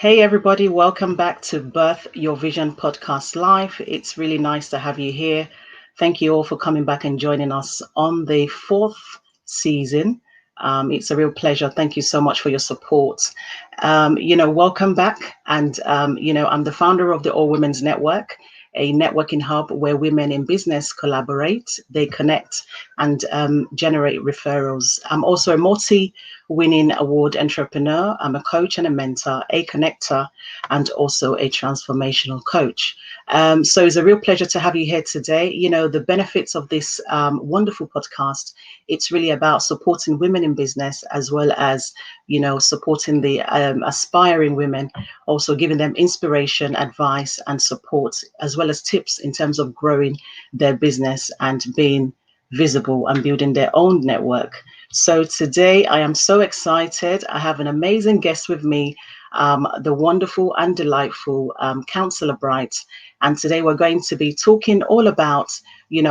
Hey, everybody, welcome back to Birth Your Vision podcast live. It's really nice to have you here. Thank you all for coming back and joining us on the fourth season. It's a real pleasure. Thank you so much for your support. Welcome back. And, I'm the founder of the All Women's Network, a networking hub where women in business collaborate, they connect and generate referrals. I'm also a multi-winning award entrepreneur. I'm a coach and a mentor, a connector, and also a transformational coach. So it's a real pleasure to have you here today. You know, the benefits of this wonderful podcast, it's really about supporting women in business as well as, supporting the aspiring women, also giving them inspiration, advice, and support, as well as tips in terms of growing their business and being visible and building their own network. So today I am so excited. I have an amazing guest with me, the wonderful and delightful Cllr Bright. And today we're going to be talking all about,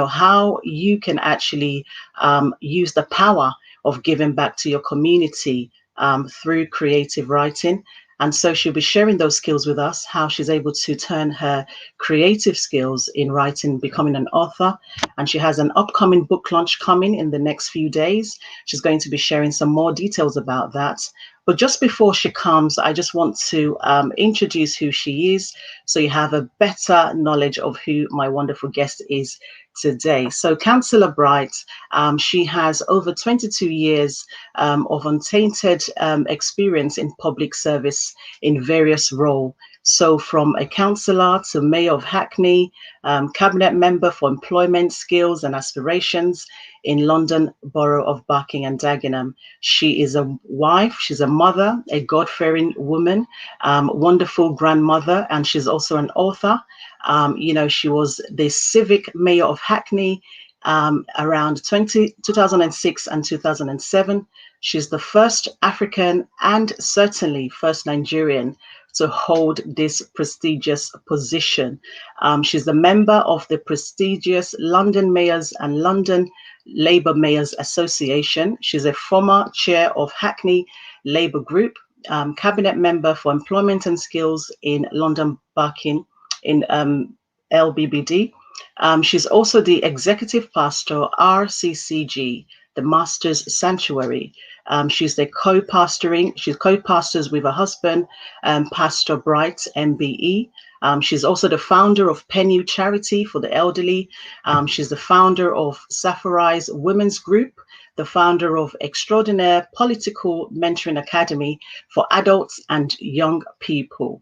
how you can actually use the power of giving back to your community through creative writing. And so she'll be sharing those skills with us, how she's able to turn her creative skills in writing, becoming an author. And she has an upcoming book launch coming in the next few days. She's going to be sharing some more details about that. But just before she comes, I just want to introduce who she is so you have a better knowledge of who my wonderful guest is today. So Cllr Bright, she has over 22 years of untainted experience in public service in various roles. So from a councillor to Mayor of Hackney, cabinet member for Employment Skills and Aspirations in London Borough of Barking and Dagenham. She is a wife, she's a mother, a God-fearing woman, wonderful grandmother, and she's also an author. She was the Civic Mayor of Hackney around 2006 and 2007. She's the first African and certainly first Nigerian to hold this prestigious position. She's a member of the prestigious London Mayors and London Labour Mayors Association. She's a former chair of Hackney Labour Group, cabinet member for Employment and Skills in London Barking in LBBD. She's also the executive pastor RCCG, the Masters Sanctuary. She's she co-pastors with her husband, Pastor Bright, MBE. She's also the founder of Penny Charity for the Elderly. She's the founder of Sapphire's Women's Group, the founder of Extraordinaire Political Mentoring Academy for adults and young people.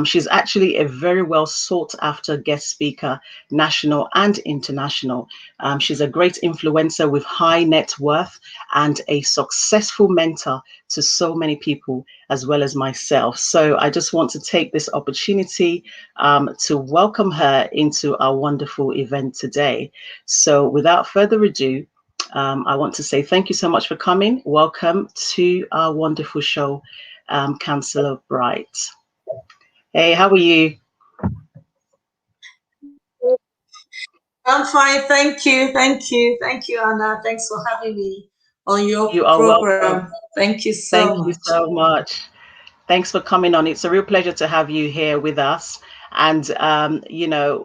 She's actually a very well sought after guest speaker, national and international. She's a great influencer with high net worth and a successful mentor to so many people, as well as myself. So I just want to take this opportunity to welcome her into our wonderful event today. So without further ado, I want to say thank you so much for coming. Welcome to our wonderful show, Cllr Bright. Hey, how are you? I'm fine, thank you, Anna. Thanks for having me on your You are program. welcome. Thank you so Thank much. you so much. Thanks for coming on. It's a real pleasure to have you here with us. And,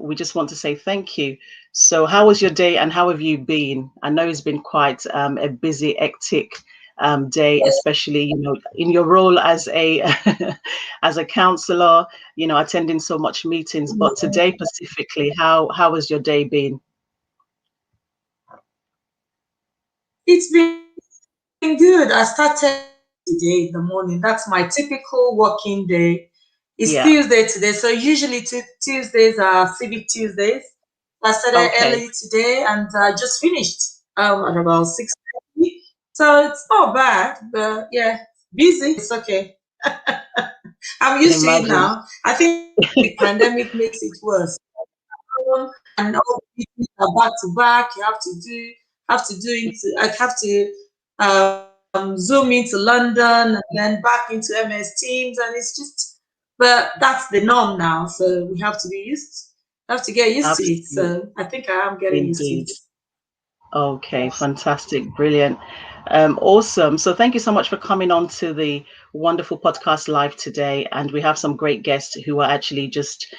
we just want to say thank you. So how was your day and how have you been? I know it's been quite a busy, hectic day, especially, in your role as a as a counselor, attending so much meetings. But today specifically, how has your day been? It's been good. I started today in the morning. That's my typical working day. It's Tuesday today. So usually Tuesdays are Civic Tuesdays. I started early today and I just finished at about 6:30. So it's not bad, but yeah, busy. It's okay. I'm used to it now. I think the pandemic makes it worse. And all meetings are back to back. You have to zoom into London and then back into MS Teams, and it's just, but that's the norm now. So we have to get used to it. So I think I am getting used to it. Okay, fantastic, brilliant. Awesome. So thank you so much for coming on to the wonderful podcast live today. And we have some great guests who are actually just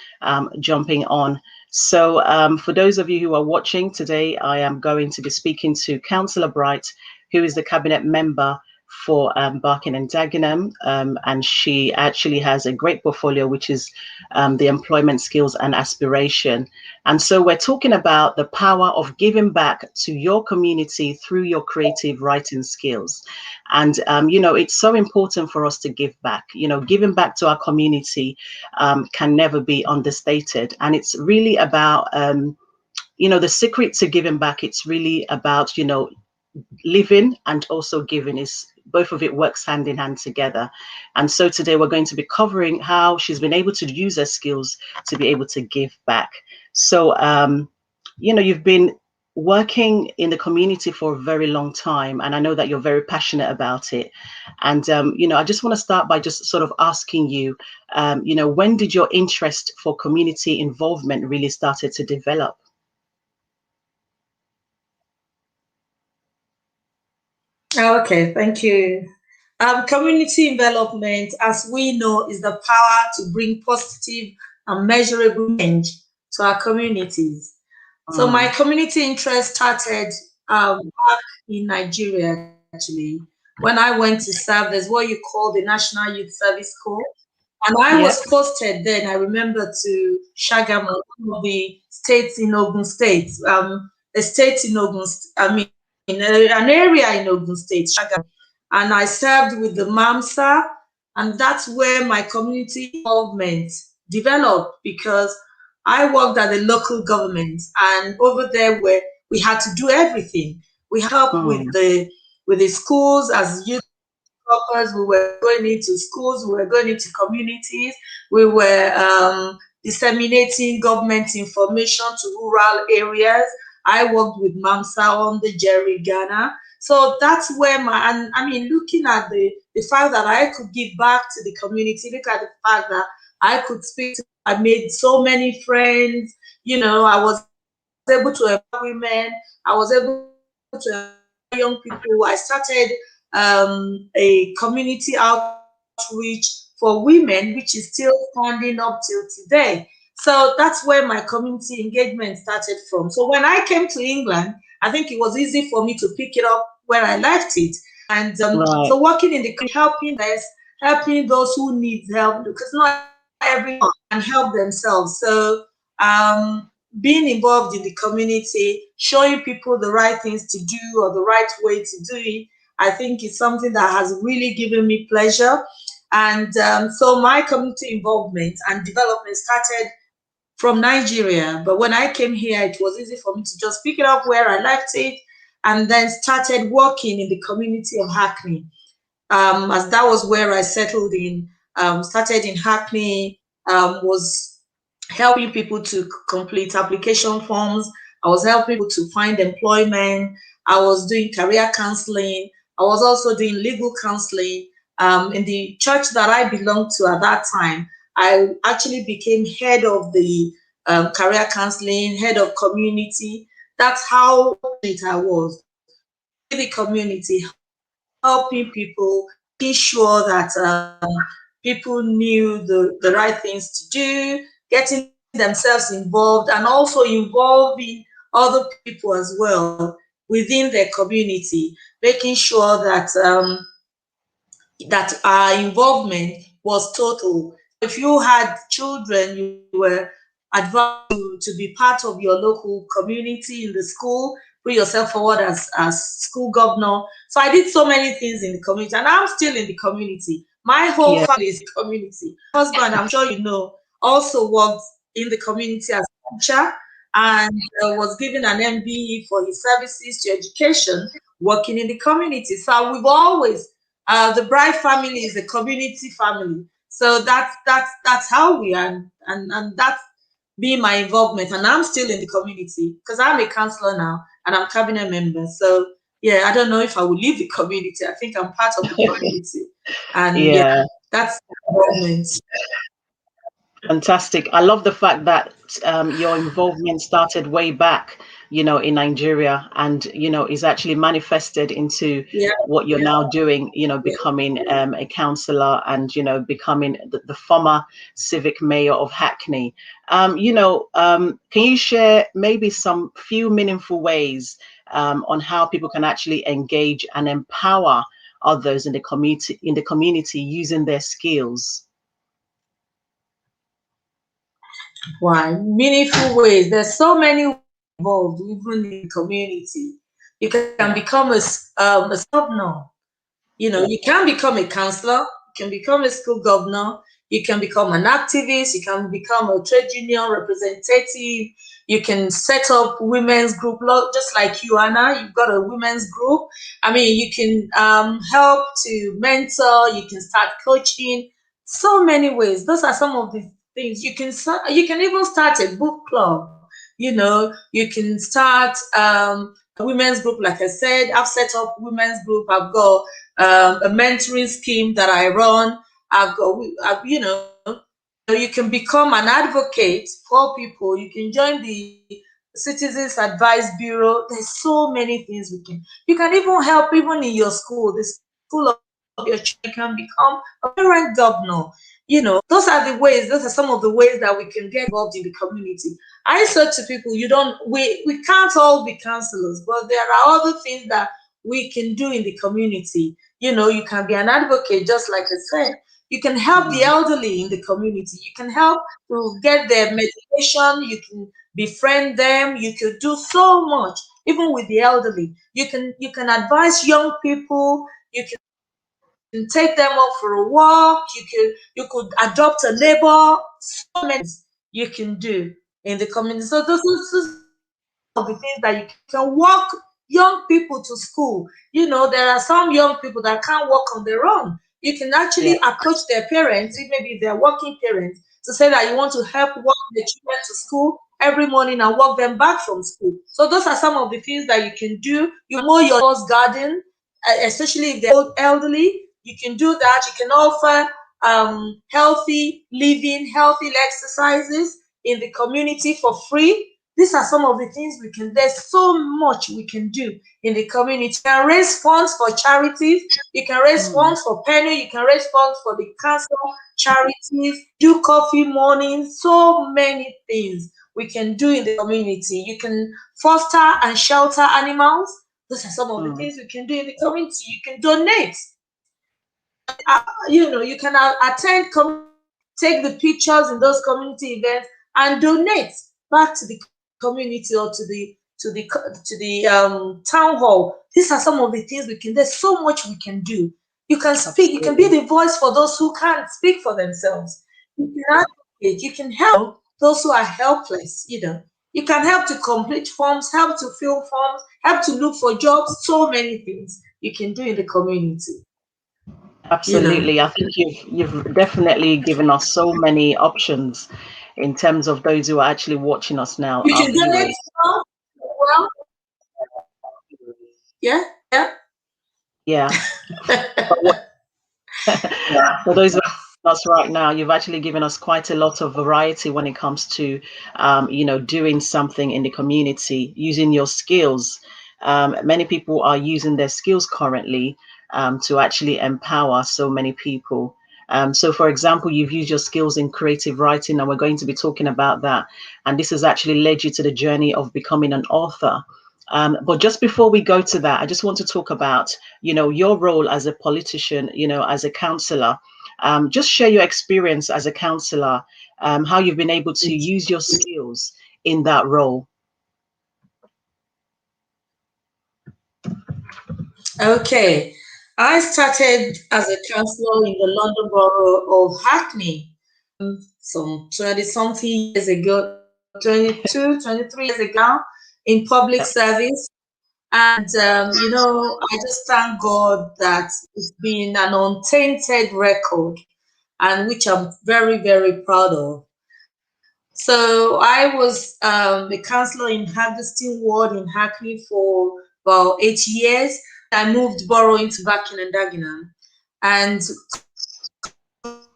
jumping on. So for those of you who are watching today, I am going to be speaking to Councillor Bright, who is the cabinet member for Barking and Dagenham, and she actually has a great portfolio, which is the Employment Skills and Aspiration. And so we're talking about the power of giving back to your community through your creative writing skills. And, it's so important for us to give back. Giving back to our community can never be understated. And it's really about, the secret to giving back. It's really about, living and also giving. Is both of it works hand in hand together. And so today we're going to be covering how she's been able to use her skills to be able to give back. So you've been working in the community for a very long time, and I know that you're very passionate about it. And I just want to start by just sort of asking you, when did your interest for community involvement really started to develop? Okay, thank you. Community development, as we know, is the power to bring positive and measurable change to our communities. So my community interest started back in Nigeria, actually. When I went to serve, there's what you call the National Youth Service Corps. And I was posted then, I remember, to Shagamu, one of the states in Ogun State, a state in Ogun, in an area in Ogun State, Shagamu. And I served with the MAMSA, and that's where my community involvement developed, because I worked at the local government, and over there where we had to do everything. We helped with the schools as youth workers. We were going into schools, we were going into communities, we were disseminating government information to rural areas. I worked with MAMSA on the Jerry Ghana. So that's where looking at the fact that I could give back to the community, look at the fact that I could speak to, I made so many friends, I was able to empower women, I was able to empower young people. I started a community outreach for women, which is still standing up till today. So that's where my community engagement started from. So when I came to England, I think it was easy for me to pick it up where I left it. And so working in the helping those who need help, because not everyone can help themselves. So being involved in the community, showing people the right things to do or the right way to do it, I think it's something that has really given me pleasure. And so my community involvement and development started from Nigeria. But when I came here, it was easy for me to just pick it up where I left it, and then started working in the community of Hackney. As that was where I settled in, started in Hackney, was helping people to complete application forms. I was helping people to find employment. I was doing career counseling. I was also doing legal counseling. In the church that I belonged to at that time, I actually became head of the career counseling, head of community. That's how it I was. The community, helping people, making sure that people knew the right things to do, getting themselves involved, and also involving other people as well within their community, making sure that that our involvement was total. If you had children, you were advised to be part of your local community in the school, put yourself forward as school governor. So I did so many things in the community, and I'm still in the community. My whole family is community. My husband, I'm sure you know, also worked in the community as a teacher, and was given an MBE for his services to education, working in the community. So we've always the Bright family is a community family. So that's how we are, and that's been my involvement. And I'm still in the community because I'm a councillor now and I'm cabinet member. So yeah, I don't know if I will leave the community. I think I'm part of the community, and yeah, that's the involvement. Fantastic. I love the fact that your involvement started way back in Nigeria, and is actually manifested into what you're now doing, becoming a councillor, and becoming the former Civic Mayor of Hackney. Can you share maybe some few meaningful ways on how people can actually engage and empower others in the community using their skills? Why? Meaningful ways. There's so many ways involved, even in the community. You can become a governor. You can become a counselor. You can become a school governor. You can become an activist. You can become a trade union representative. You can set up women's group, just like you, Anna. You've got a women's group. I mean, you can help to mentor. You can start coaching. So many ways. Those are some of the things you can. You can even start a book club. You can start a women's group. Like I said, I've set up women's group. I've got a mentoring scheme that I run. You can become an advocate for people. You can join the Citizens Advice Bureau. There's so many things you can even help even in your school, the school of your child. You can become a parent governor. Those are some of the ways that we can get involved in the community. I said to people, we can't all be counselors, but there are other things that we can do in the community. You can be an advocate, just like I said. You can help the elderly in the community. You can help to get their medication. You can befriend them. You could do so much, even with the elderly. You can advise young people. You can take them out for a walk. You could adopt a neighbor. So many things you can do in the community. So those are the things that you can walk young people to school. There are some young people that can't walk on their own. You can actually approach their parents, maybe they're working parents, to say that you want to help walk the children to school every morning and walk them back from school. So those are some of the things that you can do. You mow your neighbor's garden, especially if they're elderly. You can do that. You can offer healthy living, healthy exercises in the community for free. These are some of the things there's so much we can do in the community. You can raise funds for charities. You can raise funds for Penny. You can raise funds for the council charities, do coffee mornings, so many things we can do in the community. You can foster and shelter animals. Those are some of the things we can do in the community. You can donate. You can attend, take the pictures in those community events and donate back to the community or to the town hall. These are some of the things we can. There's so much we can do. You can speak. You can be the voice for those who can't speak for themselves. You can advocate. You can help those who are helpless. You can help to complete forms, help to fill forms, help to look for jobs. So many things you can do in the community. Absolutely. I think you've definitely given us so many options in terms of those who are actually watching us now. You can donate well. Yeah. For those of us right now, you've actually given us quite a lot of variety when it comes to, doing something in the community, using your skills. Many people are using their skills currently to actually empower so many people. So, for example, you've used your skills in creative writing, and we're going to be talking about that. And this has actually led you to the journey of becoming an author. But just before we go to that, I just want to talk about, your role as a politician, as a councillor. Just share your experience as a councillor, how you've been able to use your skills in that role. Okay. I started as a councillor in the London Borough of Hackney some 20-something years ago, 22, 23 years ago, in public service. And, I just thank God that it's been an untainted record, and which I'm very, very proud of. So I was the councillor in Haggerston Ward in Hackney for about 8 years. I moved borough into Barking and Dagenham. And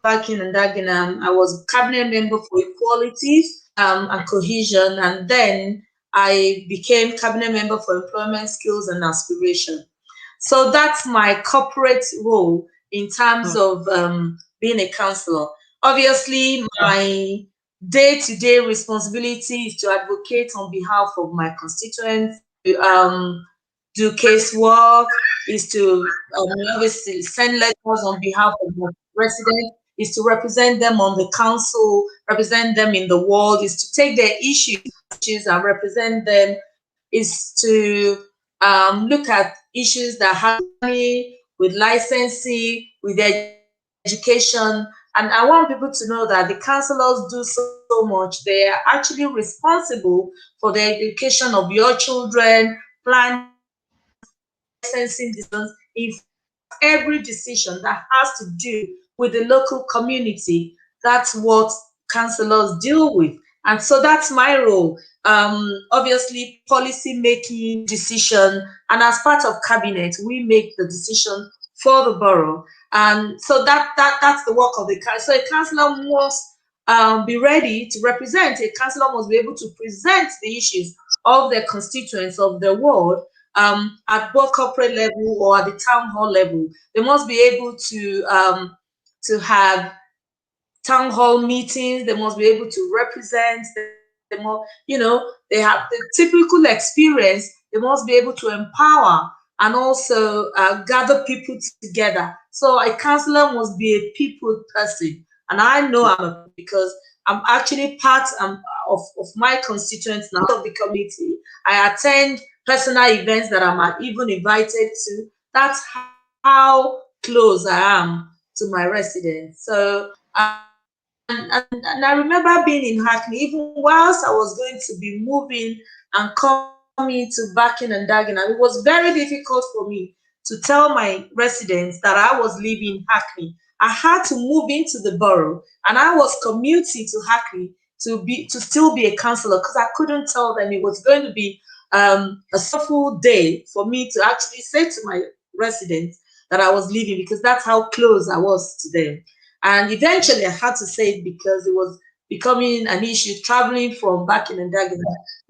Barking and Dagenham, I was cabinet member for equality and cohesion. And then I became cabinet member for Employment Skills and Aspiration. So that's my corporate role in terms of being a councillor. Obviously, my day-to-day responsibility is to advocate on behalf of my constituents, to do casework, is to obviously send letters on behalf of my residents, is to represent them on the council, represent them in the world, is to take their issues and represent them, is to look at issues that have with licensing, with education. And I want people to know that the councillors do so much. They are actually responsible for the education of your children, plan licensing decisions. In every decision that has to do with the local community, that's what councillors deal with. And so that's my role. Obviously, policy making decision, and as part of cabinet, we make the decision for the borough. And so that's the work of the council. So a councillor must be ready to represent. A councillor must be able to present the issues of their constituents, of their ward, at both corporate level or at the town hall level. They must be able to have town hall meetings. They must be able to represent. They must, they have the typical experience. They must be able to empower and also gather people together. So a councillor must be a people person, and I know because I'm actually part of my constituents now, of the committee. I attend personal events that I'm even invited to. That's how close I am to my residents. So, and I remember being in Hackney, even whilst I was going to be moving and coming to Barking and Dagenham. It was very difficult for me to tell my residents that I was leaving Hackney. I had to move into the borough, and I was commuting to Hackney to still be a councillor, because I couldn't tell them it was going to be a sorrowful day for me to actually say to my residents that I was leaving, because that's how close I was to them. And eventually I had to say it because it was becoming an issue, traveling from Barking and Dagenham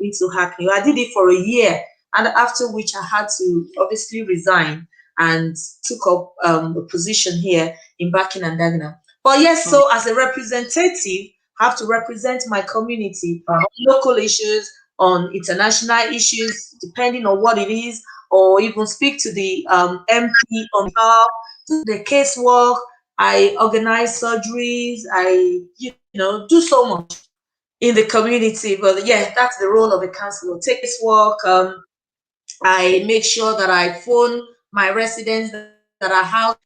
into Hackney. I did it for a year, and after which I had to obviously resign and took up a position here in Barking and Dagenham. But yes, so as a representative, I have to represent my community on local issues, on international issues, depending on what it is, or even speak to the MP on behalf, do the casework. I organize surgeries. I, do so much in the community. But yeah, that's the role of a councillor. Take this work. I make sure that I phone my residents that are housed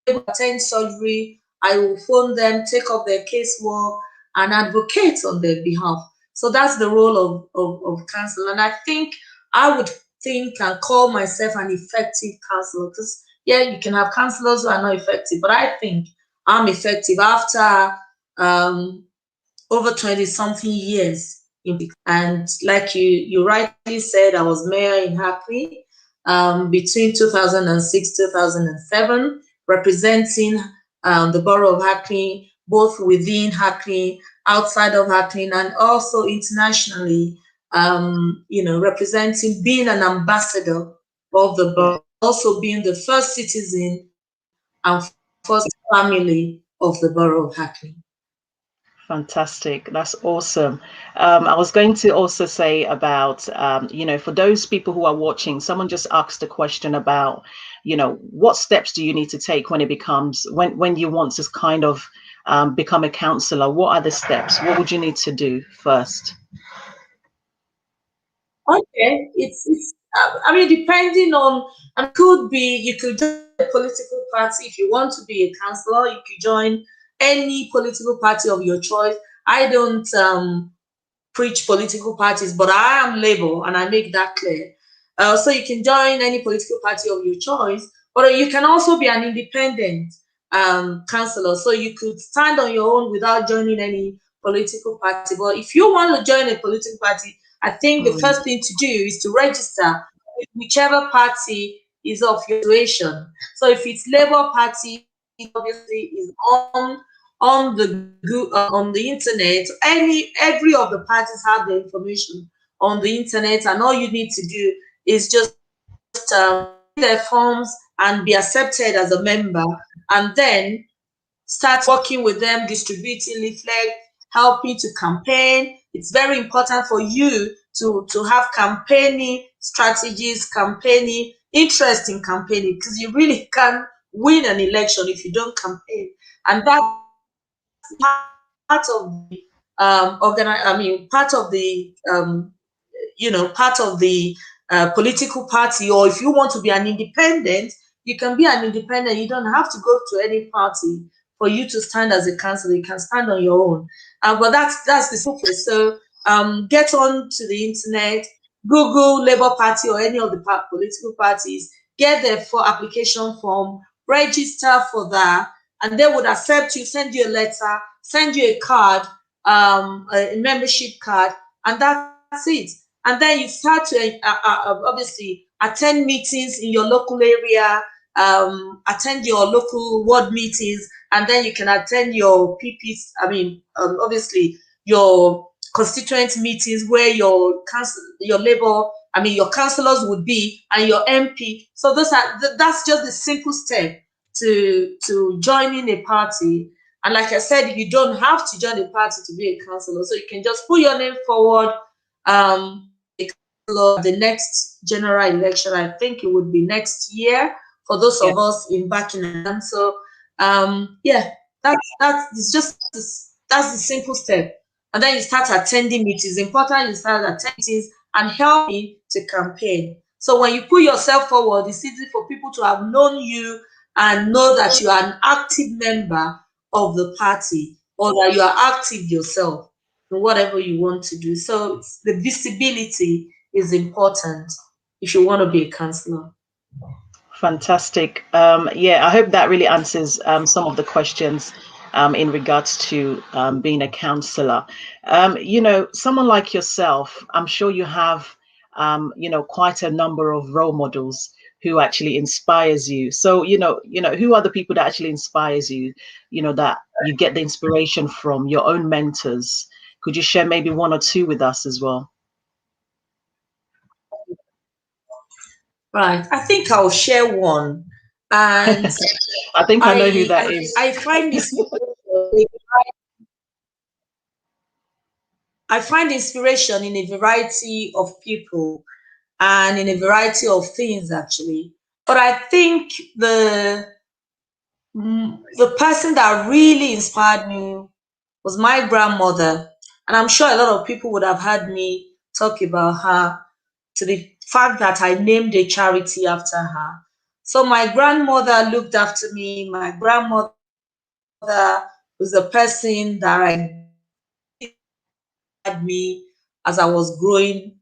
able to attend surgery. I will phone them, take up their casework, and advocate on their behalf. So that's the role of councillor. And I think I would think and call myself an effective councillor, because yeah, you can have councillors who are not effective, but I think I'm effective after over 20-something years. And like you rightly said, I was mayor in Hackney between 2006 2007, representing the borough of Hackney, both within Hackney, outside of Hackney, and also internationally, representing, being an ambassador of the borough, also being the first citizen and first family of the borough of Hackney. Fantastic. That's awesome. I was going to also say about, for those people who are watching, someone just asked a question about, what steps do you need to take when it becomes, when you want to kind of become a councillor? What are the steps? What would you need to do first? Okay, it's depending on, you could join a political party. If you want to be a councillor, you could join any political party of your choice. I don't preach political parties, but I am Labour, and I make that clear. So you can join any political party of your choice, but you can also be an independent councillor. So you could stand on your own without joining any political party. But if you want to join a political party, I think the first thing to do is to register with whichever party is of your situation. So if it's Labour Party, obviously is on the internet. Every of the parties have the information on the internet, and all you need to do is just their forms and be accepted as a member, and then start working with them, distributing leaflet, helping to campaign. It's very important for you to have campaigning strategies, campaigning interest in campaigning, because you really can't win an election if you don't campaign. And that's part of the part of the part of the political party. Or if you want to be an independent, you can be an independent. You don't have to go to any party for you to stand as a councillor. You can stand on your own. But that's the simple. So get on to the internet, Google Labour Party or any of the political parties, get the application form, register for that, and they would accept you, send you a letter, send you a card, a membership card, and that's it. And then you start to obviously attend meetings in your local area, attend your local ward meetings, and then you can attend your PPs. Obviously your constituent meetings where your councillors would be, and your MP. So that's just the simple step to joining a party. And like I said, you don't have to join a party to be a councillor. So you can just put your name forward. The next general election, I think it would be next year for those of us in Buckingham. So yeah, that's the simple step. And then you start attending meetings. Important you start attending meetings and helping to campaign. So when you put yourself forward, it's easy for people to have known you and know that you are an active member of the party, or that you are active yourself in whatever you want to do. So the visibility is important if you want to be a councillor. Fantastic. Yeah, I hope that really answers some of the questions in regards to being a councillor. Someone like yourself, I'm sure you have, quite a number of role models who actually inspires you. So, who are the people that actually inspires you, that you get the inspiration from, your own mentors? Could you share maybe one or two with us as well? Right. I think I'll share one. And I think I know who that is. I find inspiration in a variety of people and in a variety of things, actually. But I think the person that really inspired me was my grandmother. And I'm sure a lot of people would have heard me talk about her, to the fact that I named a charity after her. So my grandmother looked after me. My grandmother was the person that I had me as I was growing.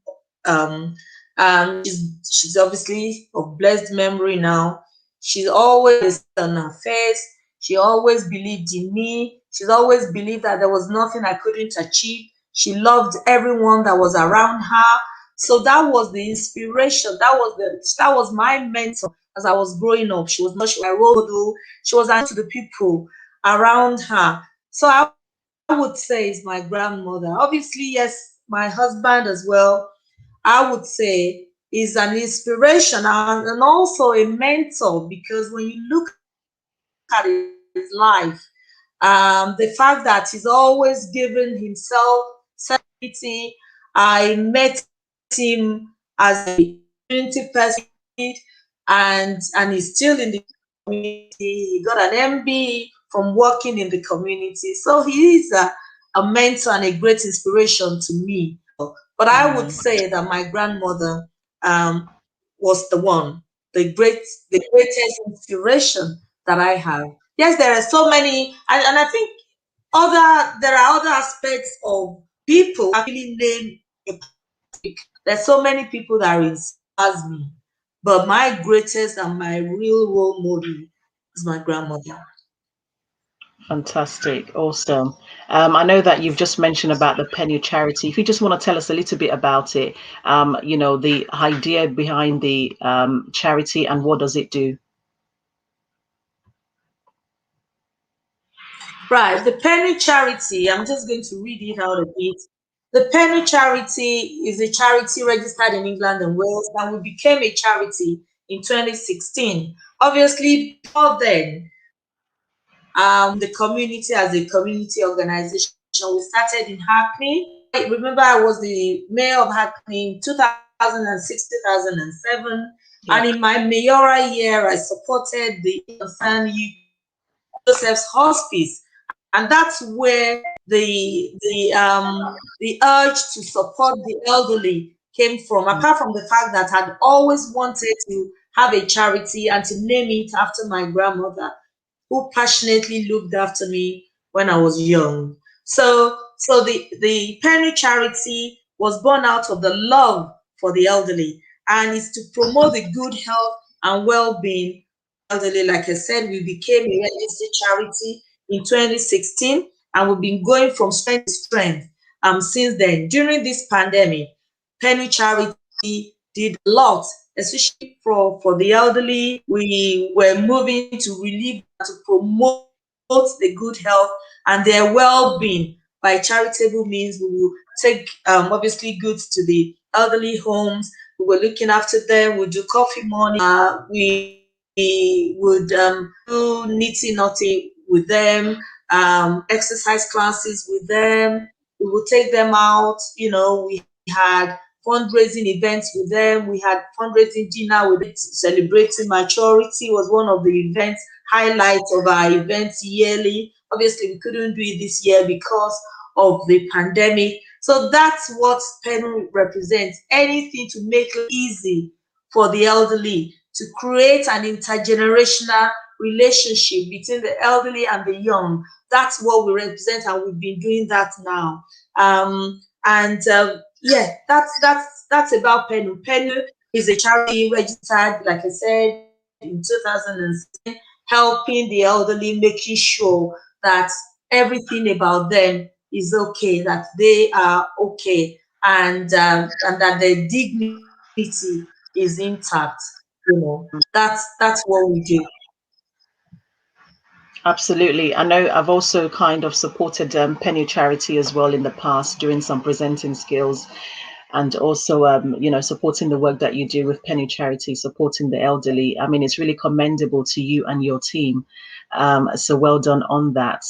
She's obviously of blessed memory now. She's always on her face. She always believed in me. She's always believed that there was nothing I couldn't achieve. She loved everyone that was around her. So that was the inspiration. That was my mentor as I was growing up. She was not my role model. She was to the people around her. So I would say is my grandmother. Obviously, yes, my husband as well, I would say is an inspiration and also a mentor, because when you look at his life, the fact that he's always given himself certainty. I met him as a community person, and he's still in the community. He got an MB from working in the community. So he is a mentor and a great inspiration to me. But I would say that my grandmother was the greatest inspiration that I have. Yes, there are so many, and I think there are other aspects of people actually name a topic. There's so many people that inspires me, but my greatest and my real role model is my grandmother. Fantastic. Awesome. I know that you've just mentioned about the Penny charity. If you just want to tell us a little bit about it, the idea behind the charity and what does it do? Right. The Penny charity, I'm just going to read it out a bit. The Penny Charity is a charity registered in England and Wales, and we became a charity in 2016. Obviously, before then, the community as a community organization, we started in Hackney. I remember I was the mayor of Hackney in 2006, 2007. Yeah. And in my mayoral year, I supported the Infant Joseph's Hospice. And that's where the urge to support the elderly came from, apart from the fact that I'd always wanted to have a charity and to name it after my grandmother, who passionately looked after me when I was young. So the Penny Charity was born out of the love for the elderly, and is to promote the good health and well-being of the elderly. Like I said, we became a registered charity in 2016, and we've been going from strength to strength since then. During this pandemic, Penny Charity did a lot, especially for the elderly. We were moving to relieve, to promote the good health and their well-being by charitable means. We will take obviously goods to the elderly homes. We were looking after them. We do coffee morning. We would do nitty naughty with them, exercise classes with them. We would take them out. We had fundraising events with them. We had fundraising dinner with them. Celebrating maturity was one of the events, highlights of our events yearly. Obviously, we couldn't do it this year because of the pandemic. So that's what Penny represents. Anything to make it easy for the elderly, to create an intergenerational relationship between the elderly and the young. That's what we represent, and we've been doing that now. Yeah, that's about Penny. Penny is a charity registered, like I said, in 2006, helping the elderly, making sure that everything about them is okay, that they are okay, and that their dignity is intact. That's what we do. Absolutely. I know I've also kind of supported Penny Charity as well in the past, doing some presenting skills, and also, supporting the work that you do with Penny Charity, supporting the elderly. I mean, it's really commendable to you and your team. So well done on that.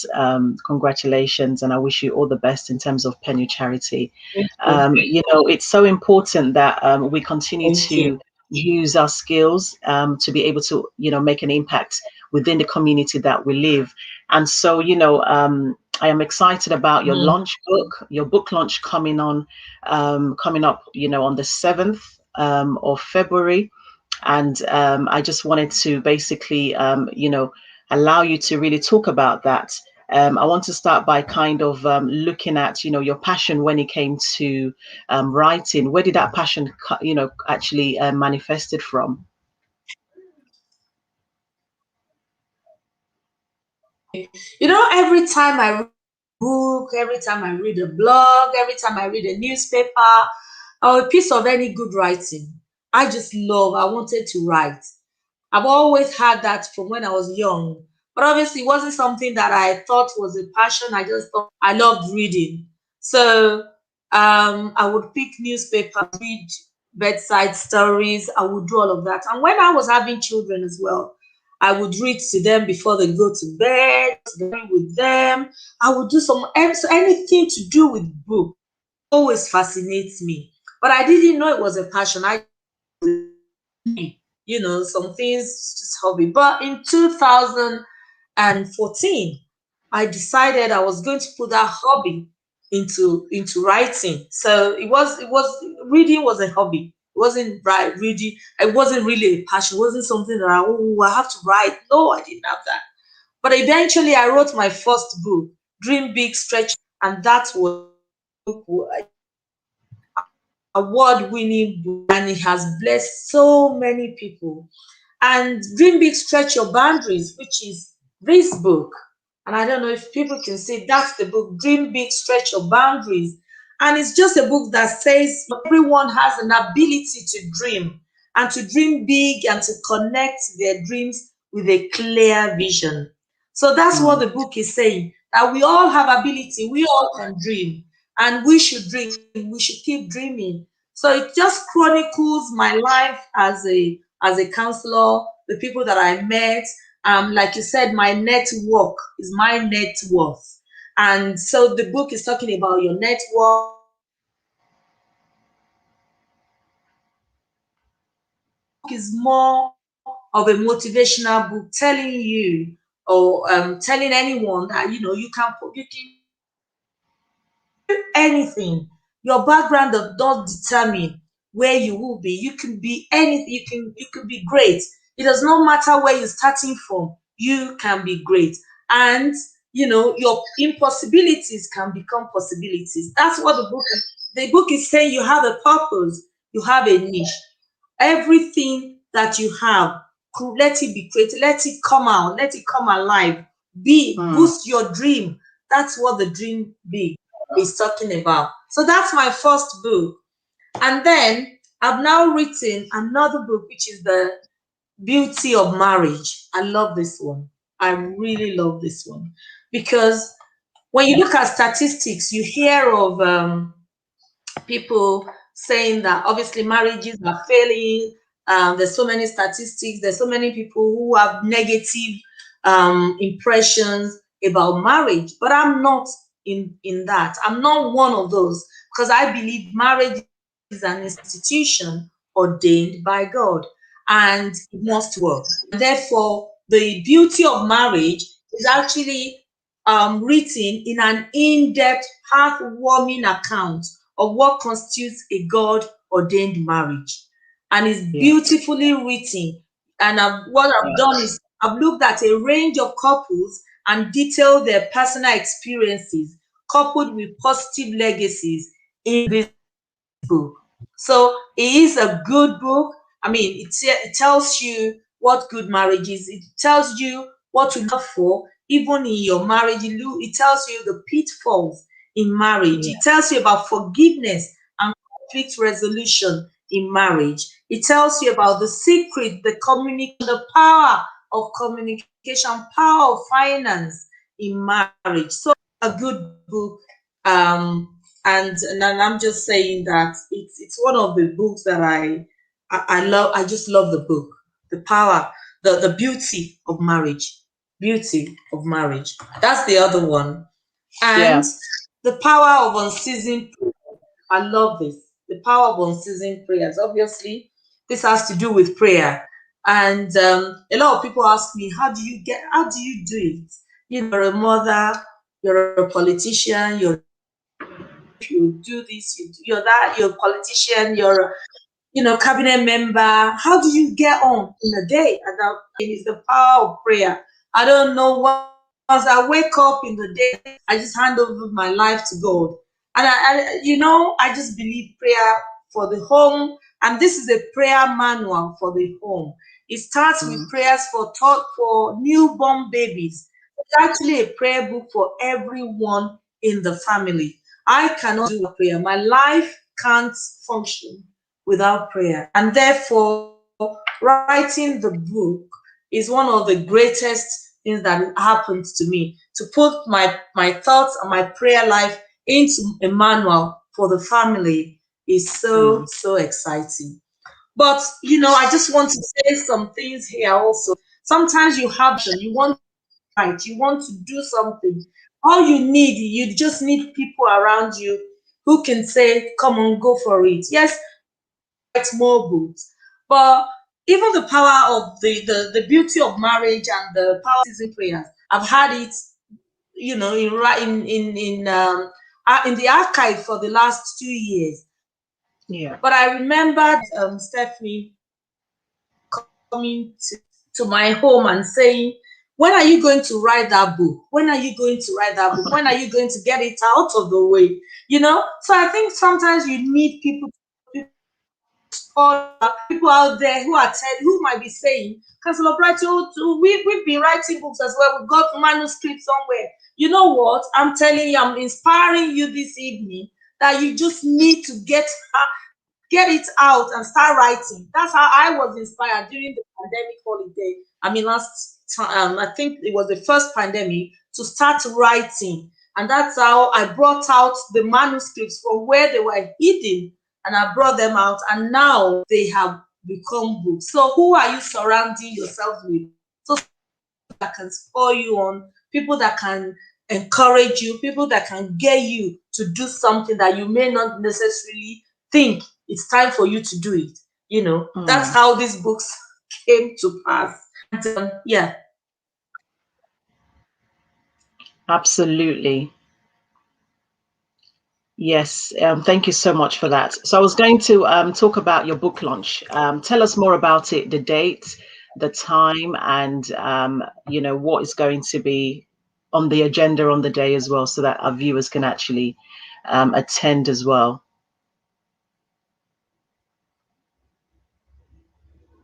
Congratulations, and I wish you all the best in terms of Penny Charity. It's so important that we continue Thank you. to use our skills to be able to, make an impact within the community that we live. And so, I am excited about your launch book, your book launch coming up, on the 7th of February. And I just wanted to basically, allow you to really talk about that. I want to start by kind of looking at, your passion when it came to writing. Where did that passion, actually manifested from? Every time I read a book, every time I read a blog, every time I read a newspaper or a piece of any good writing, I wanted to write. I've always had that from when I was young. But obviously, it wasn't something that I thought was a passion. I just thought I loved reading. So I would pick newspapers, read bedside stories. I would do all of that. And when I was having children as well, I would read to them before they go to bed, with them. I would do so anything to do with book always fascinates me. But I didn't know it was a passion. Some things just hobby. But in 2014, I decided I was going to put that hobby into writing. So it was reading was a hobby. It wasn't reading. It wasn't really a passion. It wasn't something that I have to write. No, I didn't have that. But eventually, I wrote my first book, Dream Big, Stretch, and that was award-winning book, and it has blessed so many people. And Dream Big, Stretch Your Boundaries, which is this book. And I don't know if people can see, that's the book, Dream Big, Stretch Your Boundaries. And it's just a book that says everyone has an ability to dream, and to dream big, and to connect their dreams with a clear vision. So that's what the book is saying, that we all have ability, we all can dream. and we should dream. We should keep dreaming. So it just chronicles my life as a counselor, the people that I met. Like you said, my network is my net worth. And so the book is talking about your network. Is more of a motivational book telling you or telling anyone that you can do anything. Your background does not determine where you will be. You can be anything. You can be great. It does not matter where you're starting from. You can be great, and your impossibilities can become possibilities. That's what the book is saying. You have a purpose. You have a niche. Everything that you have, let it be created, let it come out, let it come alive. Boost your dream. That's what the dream big is talking about. So that's my first book. And then I've now written another book, which is The Beauty of Marriage. I love this one. I really love this one because when you look at statistics, you hear of people saying that obviously marriages are failing. There's so many statistics. There's so many people who have negative impressions about marriage. But I'm not in that. I'm not one of those because I believe marriage is an institution ordained by God and it must work. Therefore, the beauty of marriage is actually written in an in-depth, heartwarming account of what constitutes a God-ordained marriage. And it's beautifully written. And what I've done is I've looked at a range of couples and detailed their personal experiences coupled with positive legacies in this book. So it is a good book. I mean, it tells you what good marriage is. It tells you what to look for, even in your marriage. It tells you the pitfalls in marriage. It tells you about forgiveness and conflict resolution in marriage. It tells you about the secret, the power of communication, power of finance in marriage. So a good book. And I'm just saying that it's one of the books that I love. I just love the book, the power, the beauty of marriage, beauty of marriage. That's the other one, and the power of unceasing. I love this. The power of unceasing prayers. Obviously, this has to do with prayer, and a lot of people ask me, how do you do it? You're a mother, you're a politician, you do this, you're that, you're a politician, you're cabinet member. How do you get on in a day? And that is the power of prayer. I don't know. Once I wake up in the day, I just hand over my life to God. And I just believe prayer for the home. And this is a prayer manual for the home. It starts with prayers for newborn babies. It's actually a prayer book for everyone in the family. I cannot do a prayer. My life can't function without prayer. And therefore, writing the book is one of the greatest things that happens to me. To put my thoughts and my prayer life into a manual for the family is so exciting. But I just want to say some things here also. Sometimes you want to write, you want to do something. All you just need people around you who can say, come on, go for it. Yes, write more books. But even the power of the beauty of marriage and the power of season prayers, I've had it, in the archive for the last 2 years. Yeah. But I remembered Stephanie coming to my home and saying, when are you going to write that book? When are you going to write that book? When are you going to get it out of the way? So I think sometimes you need people out there who might be saying, Councillor Bright, we've been writing books as well. We've got manuscripts somewhere. You know what? I'm telling you, I'm inspiring you this evening that you just need to get it out and start writing. That's how I was inspired during the pandemic holiday. I mean, last time, I think it was the first pandemic, to start writing. And that's how I brought out the manuscripts from where they were hidden, and I brought them out, and now they have become books. So who are you surrounding yourself with? So that can spur you on, people that can encourage you, people that can get you to do something that you may not necessarily think it's time for you to do it. That's how these books came to pass. And yeah. Absolutely. Yes, thank you so much for that. So I was going to talk about your book launch. Tell us more about it, the date, the time, and what is going to be on the agenda on the day as well, so that our viewers can actually attend as well.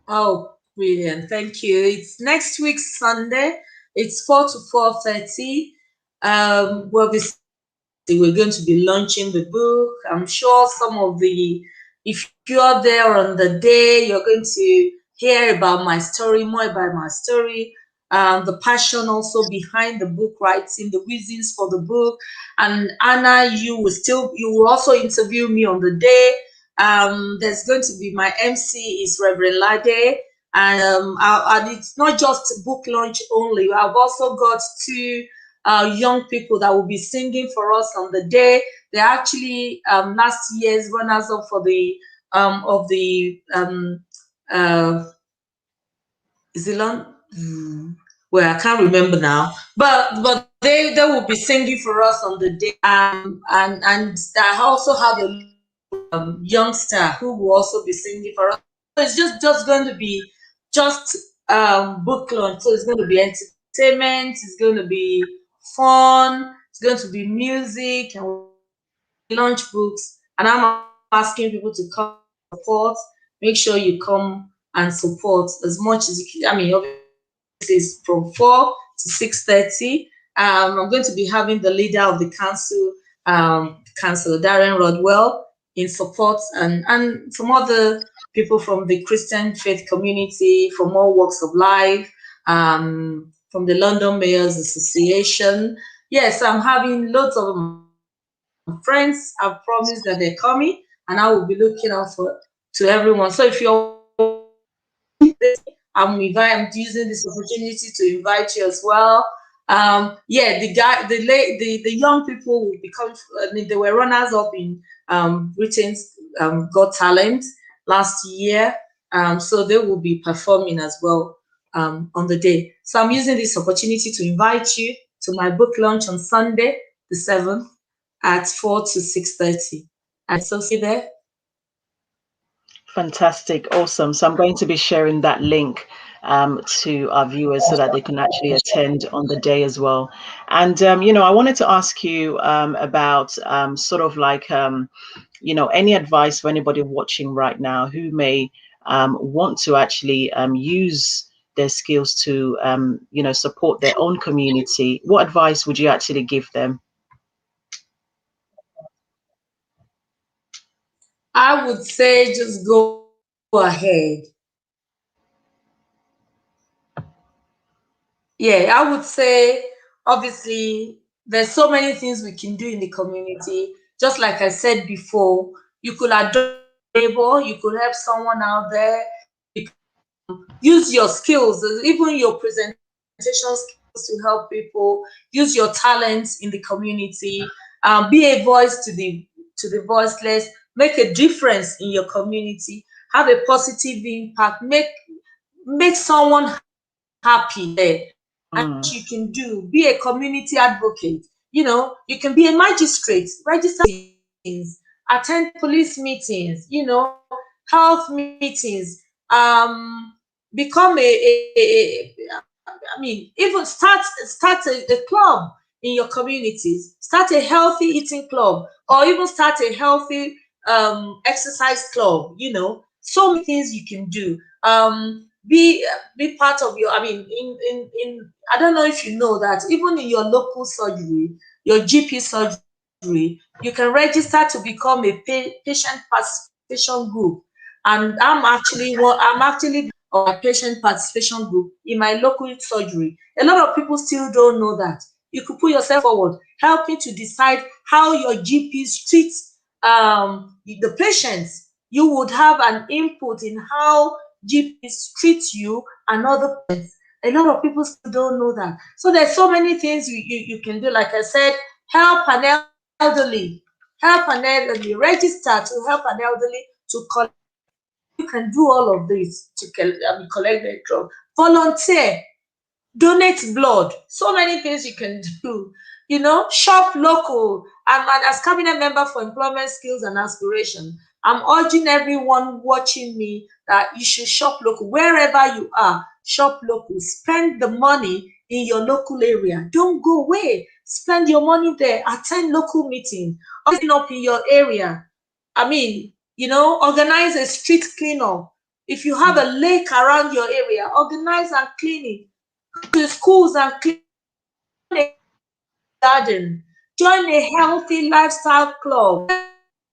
Oh, brilliant! Thank you. It's next week Sunday. It's 4 to 4:30. We're going to be launching the book. I'm sure if you're there on the day, you're going to hear about my story, more about my story, the passion also behind the book writing, the reasons for the book. And Anna, you will also interview me on the day. There's going to be my MC is Reverend Lade. And it's not just book launch only. I've also got two young people that will be singing for us on the day. They're actually last year's runners-up for the is it long? Well, I can't remember now. But they will be singing for us on the day. And I also have a youngster who will also be singing for us. So it's just going to be just book launch. So it's going to be entertainment. It's going to be fun. It's going to be music and launch books. And I'm asking people to come support. Make sure you come and support as much as you can. I mean, obviously, it's from 4 to 6:30. I'm going to be having the leader of the council, Councillor Darren Rodwell, in support, and some other people from the Christian faith community, from all walks of life, from the London Mayors Association. Yes, I'm having loads of friends. I've promised that they're coming, and I will be looking out to everyone. So if you're I'm using this opportunity to invite you as well. The young people will become. They were runners up in Britain's Got Talent last year, so they will be performing as well on the day. So I'm using this opportunity to invite you to my book launch on Sunday, the 7th, at 4 to 6:30. And so see you there. Fantastic, awesome. So I'm going to be sharing that link to our viewers so that they can actually attend on the day as well. And I wanted to ask you about sort of like any advice for anybody watching right now who may want to actually use their skills to support their own community. What advice would you actually give them? I would say just go ahead. Yeah, I would say obviously there's so many things we can do in the community. Just like I said before, you could adopt a neighbor, you could help someone out there, you use your skills, even your presentation skills to help people, use your talents in the community, be a voice to the voiceless, make a difference in your community, have a positive impact, make someone happy there. And what you can do, be a community advocate. You can be a magistrate, register meetings, attend police meetings, health meetings, become I mean, even start a club in your communities, start a healthy eating club, or even start a healthy exercise club. So many things you can do. Be part of your, I mean, in I don't know if you know that even in your local surgery, your GP surgery, you can register to become a patient participation group. And I'm actually a patient participation group in my local surgery. A lot of people still don't know that. You could put yourself forward, helping to decide how your GPs treat the patients. You would have an input in how GPs treat you and other patients. A lot of people still don't know that. So there's so many things you can do. Like I said, help an elderly, register to help an elderly to collect. You can do all of this to collect the drug. Volunteer, donate blood. So many things you can do. Shop local. And as cabinet member for Employment Skills and Aspiration, I'm urging everyone watching me that you should shop local. Wherever you are, shop local. Spend the money in your local area. Don't go away. Spend your money there. Attend local meeting. Up in your area. Organize a street cleanup. If you have a lake around your area, organize and clean it. Go to schools and clean a garden. Join a healthy lifestyle club.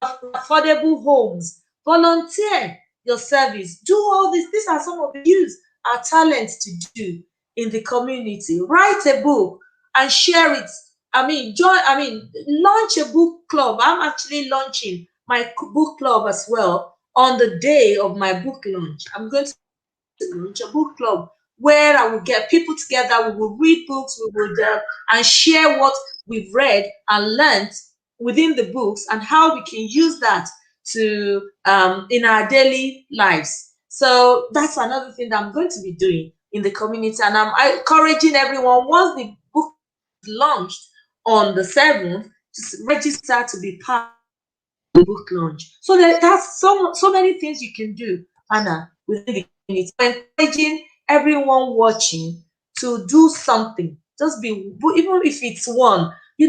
Affordable homes. Volunteer your service. Do all this. These are some of the use our talents to do in the community. Write a book and share it. Launch a book club. I'm actually launching my book club as well on the day of my book launch. I'm going to launch a book club where I will get people together. We will read books. We will and share what we've read and learned within the books and how we can use that to in our daily lives. So that's another thing that I'm going to be doing in the community, and I'm encouraging everyone, once the book is launched on the 7th, to register to be part of the book launch. So that's so many things you can do, Anna, within the community. Encouraging everyone watching to do something. Just be, even if it's one, be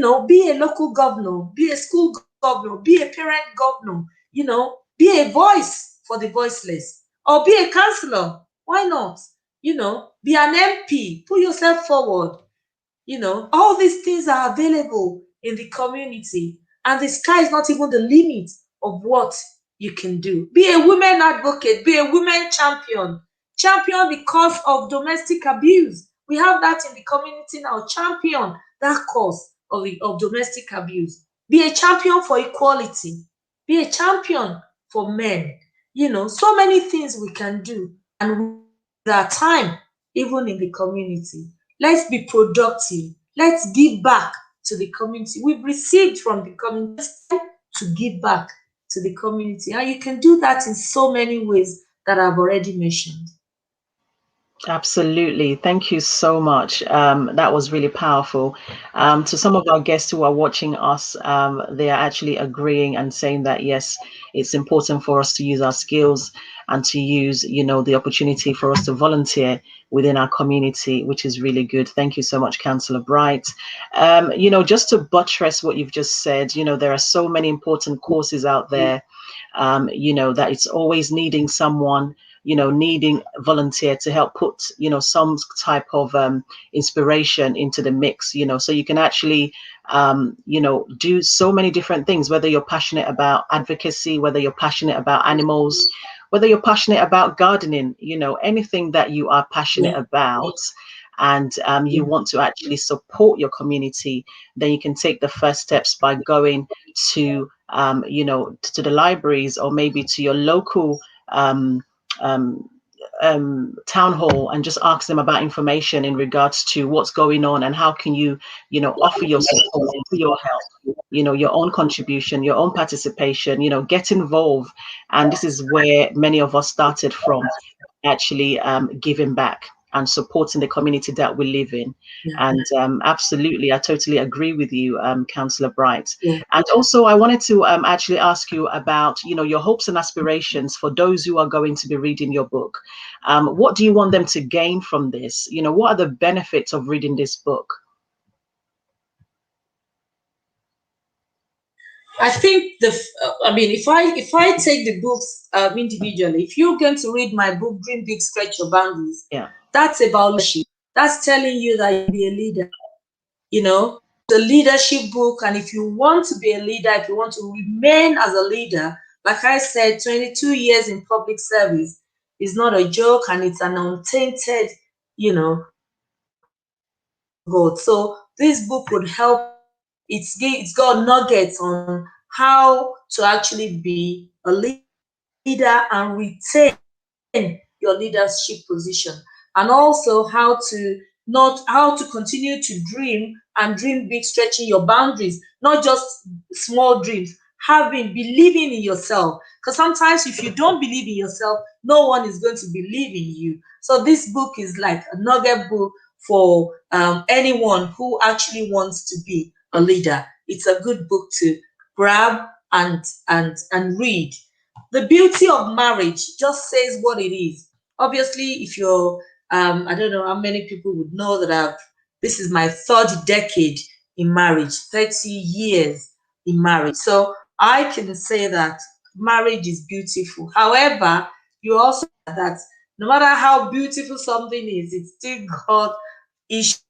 a local governor, be a school governor, be a parent governor, be a voice for the voiceless, or be a councillor. Why not? Be an MP, put yourself forward. All these things are available in the community, and the sky is not even the limit of what you can do. Be a women advocate, be a women champion because of domestic abuse. We have that in the community now. Champion that cause of domestic abuse. Be a champion for equality. Be a champion for men. So many things we can do, and with our time, even in the community. Let's be productive. Let's give back to the community. We've received from the community. To give back to the community. And you can do that in so many ways that I've already mentioned. Absolutely. Thank you so much. That was really powerful. To some of our guests who are watching us, they are actually agreeing and saying that, yes, it's important for us to use our skills and to use, the opportunity for us to volunteer within our community, which is really good. Thank you so much, Councillor Bright. Just to buttress what you've just said, there are so many important courses out there, that it's always needing someone, needing volunteer to help put, some type of inspiration into the mix, so you can actually, do so many different things, whether you're passionate about advocacy, whether you're passionate about animals, whether you're passionate about gardening, anything that you are passionate about, and you want to actually support your community, then you can take the first steps by going to, to the libraries, or maybe to your local town hall, and just ask them about information in regards to what's going on and how can you, offer your support, for your help, your own contribution, your own participation, get involved. And this is where many of us started from, actually giving back and supporting the community that we live in. And absolutely, I totally agree with you, Councillor Bright. And also, I wanted to actually ask you about, your hopes and aspirations for those who are going to be reading your book. What do you want them to gain from this? What are the benefits of reading this book? I think if I take the books individually, if you're going to read my book, Dream Big, Stretch Your Boundaries, that's about leadership. That's telling you that you'll be a leader. The leadership book, and if you want to be a leader, if you want to remain as a leader, like I said, 22 years in public service is not a joke, and it's an untainted, God. So this book would help you. It's got nuggets on how to actually be a leader and retain your leadership position, and also how to continue to dream and dream big, stretching your boundaries, not just small dreams. Believing in yourself, because sometimes if you don't believe in yourself, no one is going to believe in you. So this book is like a nugget book for anyone who actually wants to be a leader. It's a good book to grab and read. The beauty of marriage just says what it is. Obviously, if you're I don't know how many people would know that this is my third decade in marriage, 30 years in marriage. So I can say that marriage is beautiful. However, you also that no matter how beautiful something is, it's still got issues.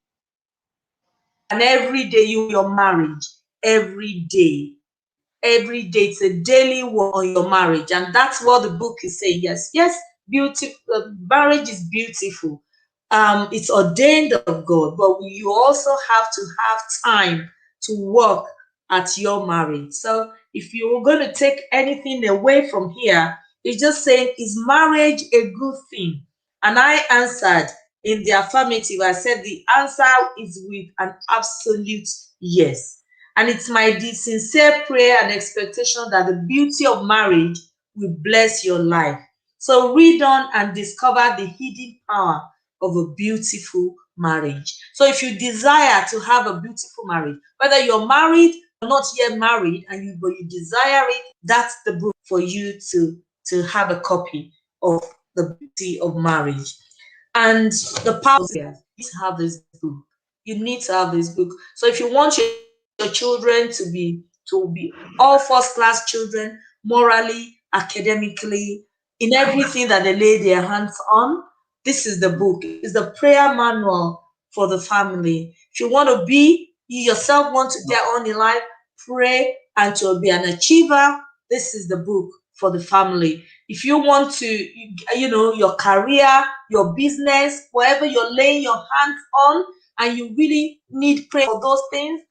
And every day your marriage, every day it's a daily work on your marriage, and that's what the book is saying. Yes, beautiful. Marriage is beautiful. It's ordained of God, but you also have to have time to work at your marriage. So if you're going to take anything away from here, it's just saying, is marriage a good thing? And I answered in the affirmative. I said the answer is with an absolute yes. And it's my sincere prayer and expectation that the beauty of marriage will bless your life. So read on and discover the hidden power of a beautiful marriage. So if you desire to have a beautiful marriage, whether you're married or not yet married, but you desire it, that's the book for you to have a copy of the beauty of marriage. And the power, you need to have this book. You need to have this book. So if you want your children to be all first class children, morally, academically, in everything that they lay their hands on, this is the book. It's the prayer manual for the family. If you want to be, you yourself want to get on in life, pray, and to be an achiever, this is the book for the family. If you want to, your career, your business, whatever you're laying your hands on, and you really need prayer for those things,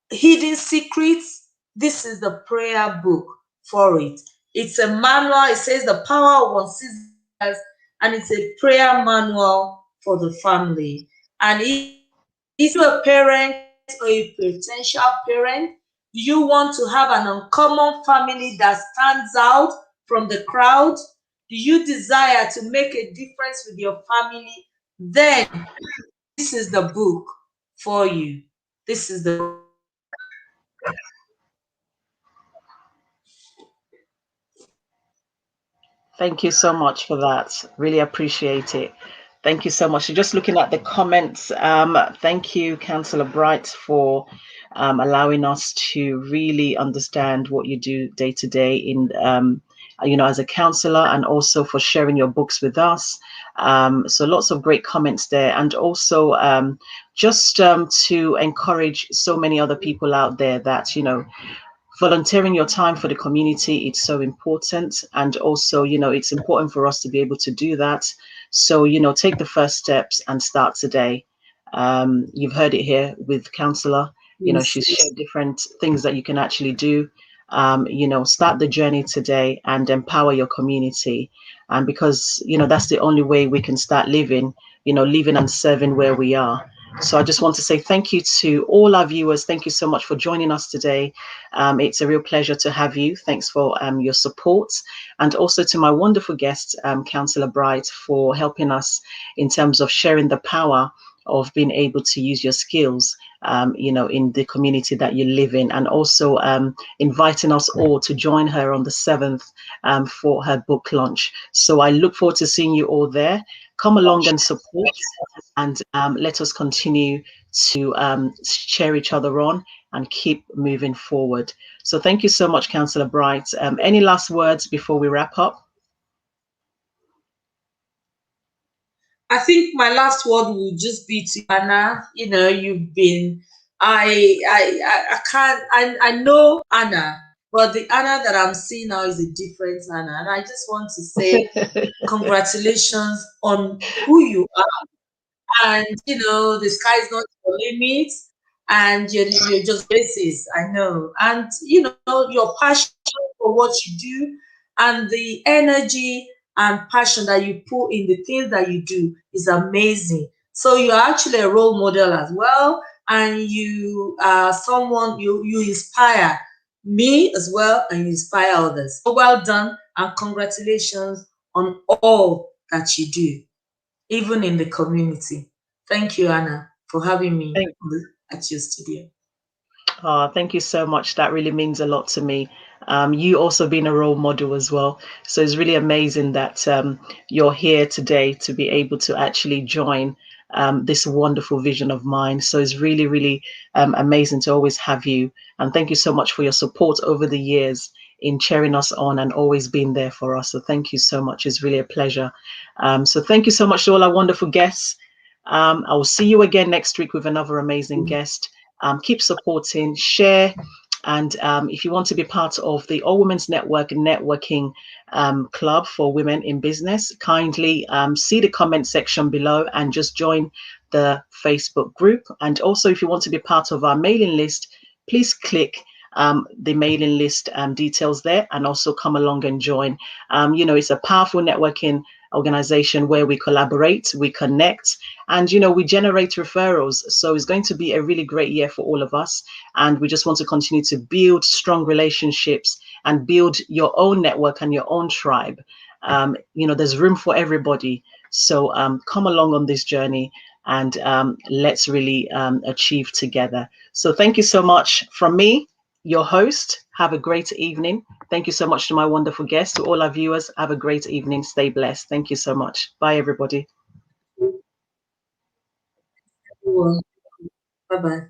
hidden secrets, this is the prayer book for it. It's a manual. It says the power of unceasing prayers, and it's a prayer manual for the family. And if you're a parent or a potential parent, you want to have an uncommon family that stands out from the crowd, do you desire to make a difference with your family, then this is the book for you. This is the Thank you so much for that. Really appreciate it. Thank you so much. So just looking at the comments, thank you, Councillor Bright, for allowing us to really understand what you do day to day in, as a councillor, and also for sharing your books with us. So lots of great comments there, and also just to encourage so many other people out there that, volunteering your time for the community, it's so important. And also, it's important for us to be able to do that. So, take the first steps and start today. You've heard it here with Councillor. She's shared different things that you can actually do. Start the journey today and empower your community. And because, that's the only way we can start living and serving where we are. So I just want to say thank you to all our viewers. Thank you so much for joining us today. It's a real pleasure to have you. Thanks for your support. And also to my wonderful guest, Councillor Bright, for helping us in terms of sharing the power of being able to use your skills, in the community that you live in, and also inviting us all to join her on the 7th for her book launch. So I look forward to seeing you all there. Come along and support, and let us continue to cheer each other on and keep moving forward. So thank you so much, Councillor Bright. Any last words before we wrap up? I think my last word will just be to Anna. You've been, I can't, I know Anna, but the Anna that I'm seeing now is a different Anna. And I just want to say congratulations on who you are. And, the sky is not your limit. and you're just basis. I know, and your passion for what you do, and the energy and passion that you put in the things that you do is amazing. So you're actually a role model as well, and you are someone you inspire me as well, and you inspire others. So well done, and congratulations on all that you do, even in the community. Thank you, Anna, for having me at your studio. Thank you so much. That really means a lot to me. You also being a role model as well. So it's really amazing that you're here today to be able to actually join this wonderful vision of mine. So it's really, really amazing to always have you. And thank you so much for your support over the years in cheering us on and always being there for us. So thank you so much. It's really a pleasure. So thank you so much to all our wonderful guests. I will see you again next week with another amazing guest. Keep supporting, share, and if you want to be part of the All Women's Network networking club for women in business, kindly see the comment section below and just join the Facebook group. And also, if you want to be part of our mailing list, please click the mailing list details there and also come along and join. It's a powerful networking organization where we collaborate, we connect, and we generate referrals. So it's going to be a really great year for all of us, and we just want to continue to build strong relationships and build your own network and your own tribe. There's room for everybody, so come along on this journey, and let's really achieve together. So thank you so much from me, your host. Have a great evening. Thank you so much to my wonderful guests. To all our viewers, have a great evening. Stay blessed. Thank you so much. Bye, everybody. Bye bye.